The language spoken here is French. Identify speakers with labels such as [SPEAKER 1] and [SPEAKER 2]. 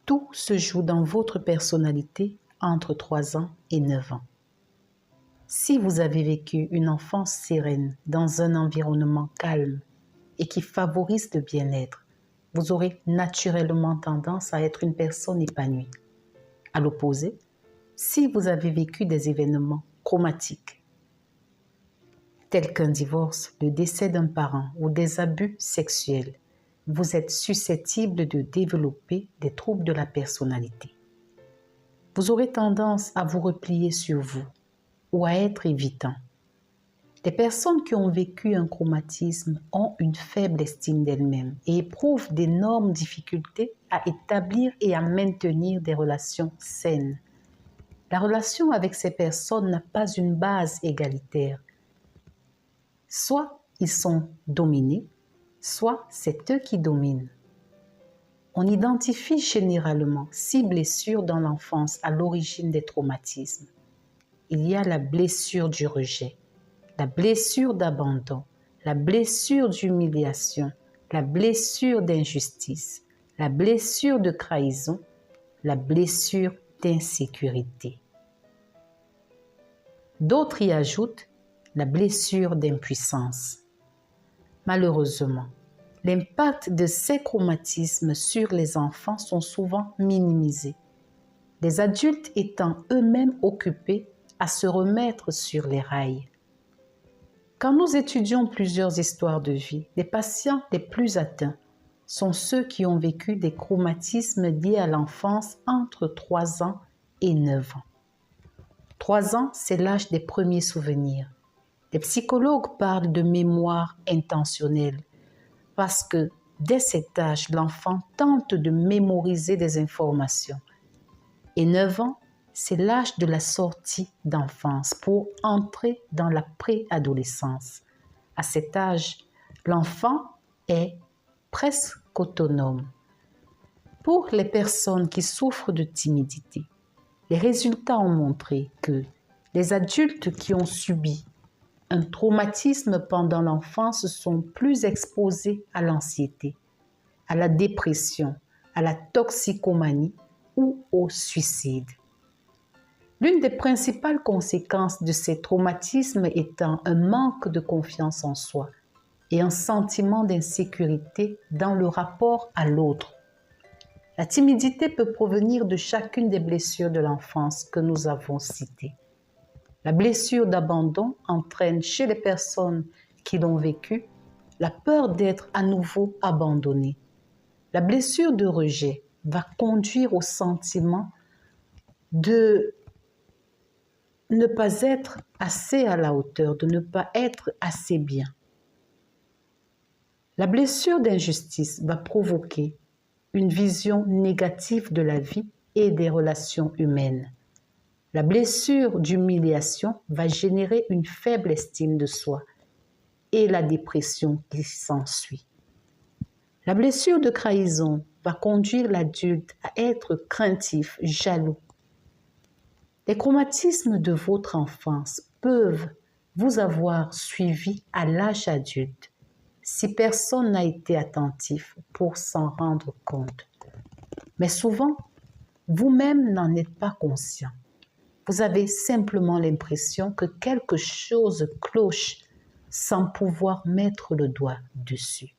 [SPEAKER 1] Tout se joue dans votre personnalité entre 3 ans et 9 ans. Si vous avez vécu une enfance sereine dans un environnement calme et qui favorise le bien-être, vous aurez naturellement tendance à être une personne épanouie. À l'opposé, si vous avez vécu des événements traumatiques, tels qu'un divorce, le décès d'un parent ou des abus sexuels, vous êtes susceptible de développer des troubles de la personnalité. Vous aurez tendance à vous replier sur vous ou à être évitant. Les personnes qui ont vécu un traumatisme ont une faible estime d'elles-mêmes et éprouvent d'énormes difficultés à établir et à maintenir des relations saines. La relation avec ces personnes n'a pas une base égalitaire. Soit ils sont dominés, soit c'est eux qui dominent. On identifie généralement 6 blessures dans l'enfance à l'origine des traumatismes. Il y a la blessure du rejet, la blessure d'abandon, la blessure d'humiliation, la blessure d'injustice, la blessure de trahison, la blessure d'insécurité. D'autres y ajoutent la blessure d'impuissance. Malheureusement, l'impact de ces traumatismes sur les enfants sont souvent minimisés, les adultes étant eux-mêmes occupés à se remettre sur les rails. Quand nous étudions plusieurs histoires de vie, les patients les plus atteints sont ceux qui ont vécu des traumatismes liés à l'enfance entre 3 ans et 9 ans. 3 ans, c'est l'âge des premiers souvenirs. Les psychologues parlent de mémoire intentionnelle parce que dès cet âge, l'enfant tente de mémoriser des informations. Et 9 ans, c'est l'âge de la sortie d'enfance pour entrer dans la préadolescence. À cet âge, l'enfant est presque autonome. Pour les personnes qui souffrent de timidité, les résultats ont montré que les adultes qui ont subi un traumatisme pendant l'enfance sont plus exposés à l'anxiété, à la dépression, à la toxicomanie ou au suicide. L'une des principales conséquences de ces traumatismes étant un manque de confiance en soi et un sentiment d'insécurité dans le rapport à l'autre. La timidité peut provenir de chacune des blessures de l'enfance que nous avons citées. La blessure d'abandon entraîne chez les personnes qui l'ont vécue la peur d'être à nouveau abandonnées. La blessure de rejet va conduire au sentiment de ne pas être assez à la hauteur, de ne pas être assez bien. La blessure d'injustice va provoquer une vision négative de la vie et des relations humaines. La blessure d'humiliation va générer une faible estime de soi et la dépression qui s'ensuit. La blessure de trahison va conduire l'adulte à être craintif, jaloux. Les traumatismes de votre enfance peuvent vous avoir suivi à l'âge adulte si personne n'a été attentif pour s'en rendre compte. Mais souvent, vous-même n'en êtes pas conscient. Vous avez simplement l'impression que quelque chose cloche sans pouvoir mettre le doigt dessus.